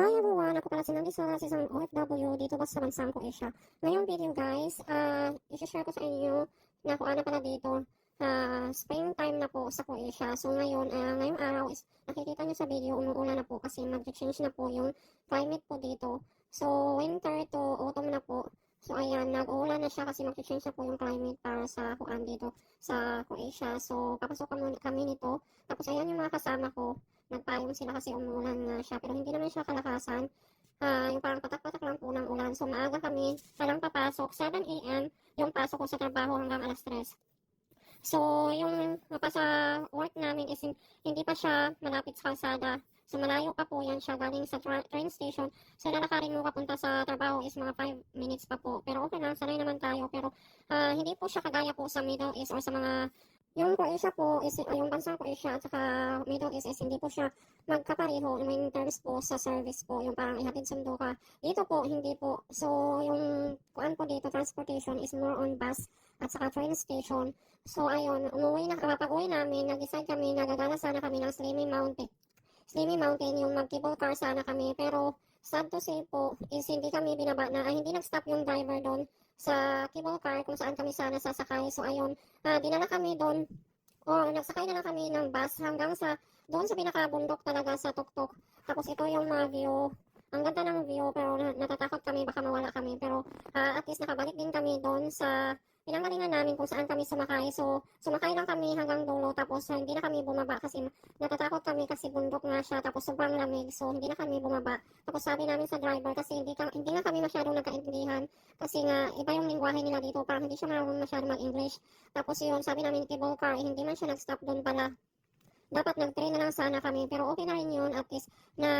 Hi everyone! Ako pala si Nandisora, isang OFW dito ba sa bansang Croatia. Ngayong video guys, i-share ko sa inyo na kung ano pala dito. Springtime na po sa Croatia. So ngayong araw is nakikita nyo sa video, umuulan na po kasi mag-change na po yung climate po dito. So winter to autumn na po. So ayan, nag-uulan na siya kasi mag-change na po yung climate para sa kuan dito sa Croatia. So papasok kami nito. Tapos ayan yung mga kasama ko. Nagpayong sila kasi umuulan nga siya. Pero hindi naman siya kalakasan. Yung parang patak-patak lang po ng ulan. So maaga kami palang papasok. 7 a.m. yung pasok ko sa trabaho hanggang alas 3. So, yung sa work namin is hindi pa siya malapit sa kalsada. So, malayo pa po yan siya galing sa train station. So, lalakarin mo papunta sa trabaho is mga 5 minutes pa po. Pero okay lang, sanay naman tayo. Pero hindi po siya kagaya po sa Middle East or sa mga yung Croatia po is yung bansang Croatia at saka Middle East is hindi po siya magkapareho in terms po sa service po, yung parang ihatid sundo ka. Dito po, hindi po. So, yung kuan po dito, transportation is more on bus at saka train station. So, ayun, pag-uwi namin, nag-decide kami, nagagala sana kami ng Slimy Mountain. Slimy Mountain, yung mag-cable car sana kami. Pero, sad to say po, is hindi kami binaba na, hindi nag-stop yung driver doon sa cable car kung saan kami sana sasakay. So, ayun, dinala kami doon, o nagsakay na lang kami ng bus hanggang sa, doon sa pinakabundok talaga sa tuktok. Tapos, ito yung mga view. Ang ganda ng view, pero natatakot kami, baka mawala kami. Pero, at least nakabalik din kami doon sa pinanggalingan namin kung saan kami sumakay. So, sumakay lang kami hanggang dulo, tapos hindi na kami bumaba kasi natatakot kami kasi bundok nga siya, tapos sobrang lamig. So, hindi na kami bumaba. Tapos sabi namin sa driver kasi hindi na kami masyadong nagkaintindihan kasi nga iba yung lingwahe nila dito, parang hindi siya marunong masyadong mag-English. Tapos yun, sabi namin cable car, hindi man siya nag-stop doon pala. Dapat nag-train na lang sana kami, pero okay na rin yun, at least na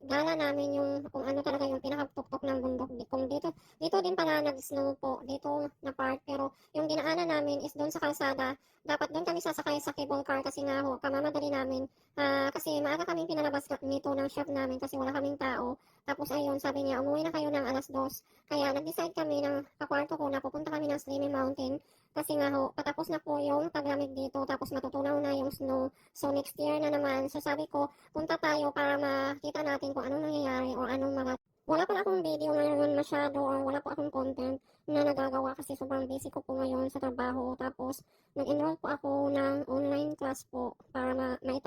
gala namin yung kung ano talaga yung pinakatuktok ng bundok. Kung dito din pala nag-snow po, dito na part, pero yung dinaanan namin is doon sa kalsada. Dapat doon kami sasakay sa cable car kasi nga ho, kamamadali namin. Kasi maaga kaming pinalabas nito ng shop namin kasi wala kaming tao. Tapos ayun, sabi niya, umuwi na kayo ng alas 2. Kaya nag-decide kami ng kakwarto ko na pupunta kami ng Slimy Mountain. Kasi nga ho, patapos na po yung taglamig dito, tapos matutunaw na yung snow. So next year na naman, so sabi ko, punta tayo para makita natin kung anong nangyayari o anong mga wala pa akong video ngayon masyado or wala pa akong content na nagagawa kasi sobrang busy ko po ngayon sa trabaho. Tapos, nag-enroll po ako ng online class po para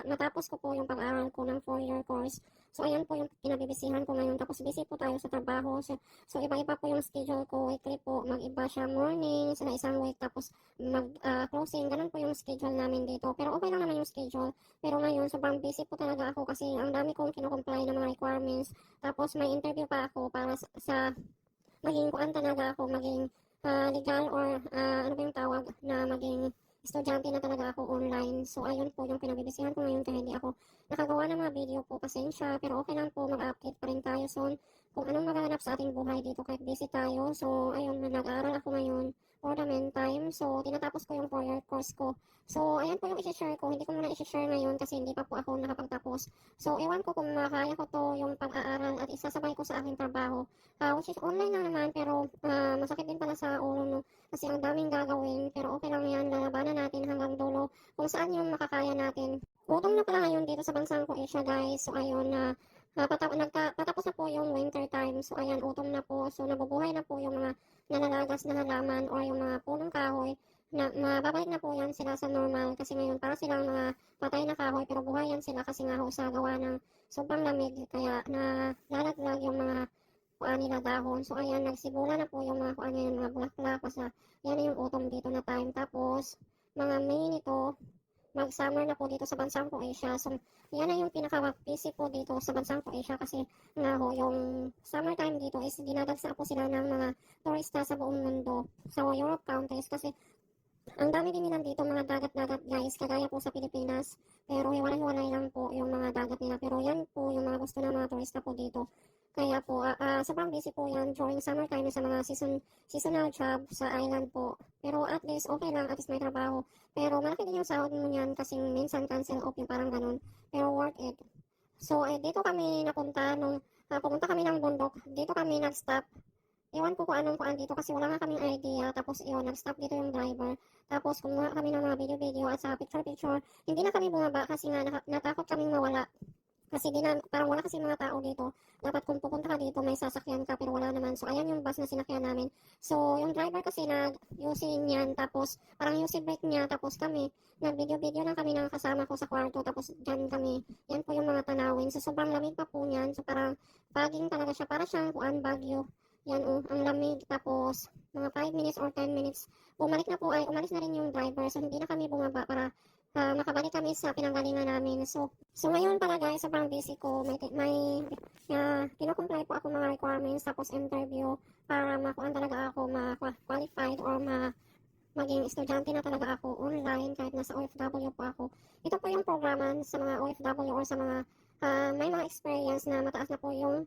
matapos ko po yung pag-aaral ko ng 4-year course. So, ayan po yung pinabibisihan ko ngayon. Tapos, busy po tayo sa trabaho. So iba-iba po yung schedule ko. Weekly po, mag-iba siya morning sa isang week. Tapos, mag-closing. Ganun po yung schedule namin dito. Pero okay lang naman yung schedule. Pero ngayon, sobrang busy po talaga ako kasi ang dami kong kinukomply ng mga requirements. Tapos may interview pa ako para sa maging kuan talaga ako, maging legal or ano ba yung tawag na maging estudyante na talaga ako online. So ayun po yung pinabibisihan ko ngayon kaya hindi ako nakagawa ng mga video po. Pasensya, pero okay lang po, mag-update pa rin tayo soon kung anong magaganap sa ating buhay dito kahit busy tayo. So ayun, nag-aaral ako ngayon for the meantime. So tinatapos ko yung 4-year course ko. So ayan po yung i-share ko. Hindi ko muna i-share ngayon kasi hindi pa po ako nakapagtapos. So ewan ko kung makaya ko to yung pag-aaral at isasabay ko sa aking trabaho. Which is online lang naman pero masakit din pala sa ulo no kasi ang daming gagawin, pero okay lang yan, lalabanan natin hanggang dulo kung saan yung makakaya natin. Utong na pala ngayon dito sa bansang Croatia guys. So ayun na patapos na po yung winter time. So ayan, autumn na po. So nabubuhay na po yung mga nalalagas na halaman or yung mga punong kahoy na mababalik na po yan sila sa normal kasi ngayon para silang mga patay na kahoy pero buhay yan sila kasi nga ho sa gawa ng sobrang lamig kaya na lalaglag yung mga kuan nila dahon. So ayan, nagsimula na po yung mga kuan yung mga bulaklak kasi yan na yung autumn dito na time. Tapos mga May nito mag-summer na po dito sa bansang Croatia. So, yan na yung pinaka-busy po dito sa bansang Croatia kasi nga ho, yung summertime dito is dinadagsa po sila ng mga turista sa buong mundo sa Europe countries kasi ang dami din nilang dito mga dagat-dagat guys, kagaya po sa Pilipinas. Pero hiwalay-hiwalay lang po yung mga dagat nila. Pero yan po yung mga gusto ng mga turista po dito. Kaya po, sobrang busy po yan during summertime sa mga seasonal job sa island po. Pero at least, okay lang, at least may trabaho. Pero malaki din yung sahod mo yan kasi minsan cancel off yung parang ganun. Pero worth it. So, dito kami napunta pumunta kami ng bundok. Dito kami nag-stop. Ewan ko kung anong kuan dito kasi wala nga kaming idea. Tapos, yun, nag-stop dito yung driver. Tapos, kumuha kami ng mga video-video at sa picture-picture. Hindi na kami bumaba kasi nga natakot kaming mawala. Kasi parang wala kasi mga tao dito. Dapat kung pupunta ka dito, may sasakyan ka, pero wala naman. So, ayan yung bus na sinakyan namin. So, yung driver kasi nag-using yan, tapos parang using break niya, tapos kami, nag-video-video lang kami ng kasama ko sa kwarto, tapos dyan kami. Yan po yung mga tanawin. So, sobrang lamig pa po niyan. So, parang fogging talaga siya. Para siyang kuan bagyo. Yan ang lamig. Tapos, mga 5 minutes or 10 minutes, bumalik na po ay umalis na rin yung driver. So, hindi na kami bumaba para makabalik kami sa pinanggalingan namin. So ngayon pala guys, sobrang busy ko. Kino-comply po ako mga requirements, tapos interview para makuha talaga ako ma-qualified or maging estudyante na talaga ako online kahit nasa OFW po ako. Ito po yung programan sa mga OFW or sa mga may mga experience na mataas na po yung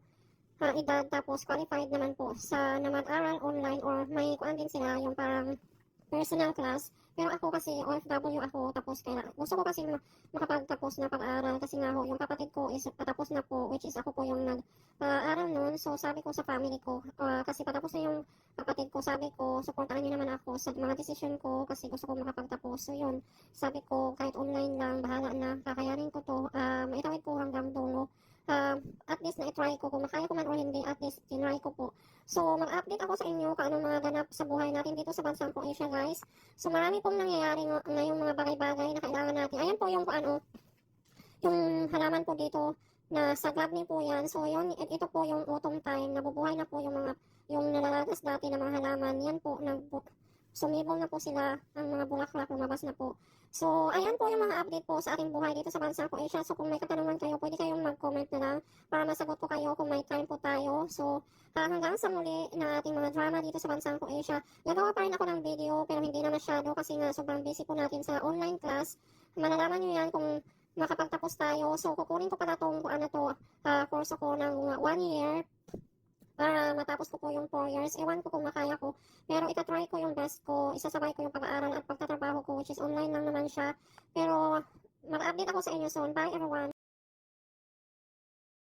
edad, tapos qualified naman po sa na mag-aral online or may kuan din sila yung parang personal class. Pero ako kasi OFW ako, tapos gusto ko kasi makapagtapos na pag-aaral kasi nga ho, yung kapatid ko is patapos na po, which is ako po yung nag-aaral noon. So sabi ko sa family ko, kasi patapos na yung kapatid ko, sabi ko, supportahan niyo naman ako sa mga decision ko kasi gusto ko makapagtapos. So yun, sabi ko kahit online lang, bahala na, kakayanin ko to, maitawid ko hanggang dulo. At least na-try ko, kung makaya ko man o hindi, at least tinry ko po. So, mag-update ako sa inyo kung anong mga ganap sa buhay natin dito sa bansang Croatia, guys. So, marami pong nangyayari ngayong mga bagay-bagay na kailangan natin. Ayan po yung yung halaman po dito na sa Gabni po yan. So, ito po yung autumn time. Nabubuhay na po yung nalalagas dati na mga halaman. Yan po, sumibol na po sila, ang mga bulaklak lumabas na po. So, ayan po yung mga update po sa ating buhay dito sa bansang Croatia. So, kung may katanungan kayo, pwede kayong mag-comment na lang para masagot ko kayo kung may time po tayo. So, hanggang sa muli ng ating mga drama dito sa bansang Croatia. Nagawa pa rin ako ng video pero hindi na masyado kasi nga sobrang busy po natin sa online class. Malalaman nyo yan kung makapagtapos tayo. So, kukunin ko pala itong course ako ng 1 year para matapos ko po yung 4 years. Ewan ko kung makaya ko. Pero itatry ko yung best ko. Isasabay ko yung pag-aaral at pagtatrabaho ko, which is online lang naman siya. Pero mag-update ako sa inyo soon. Bye everyone!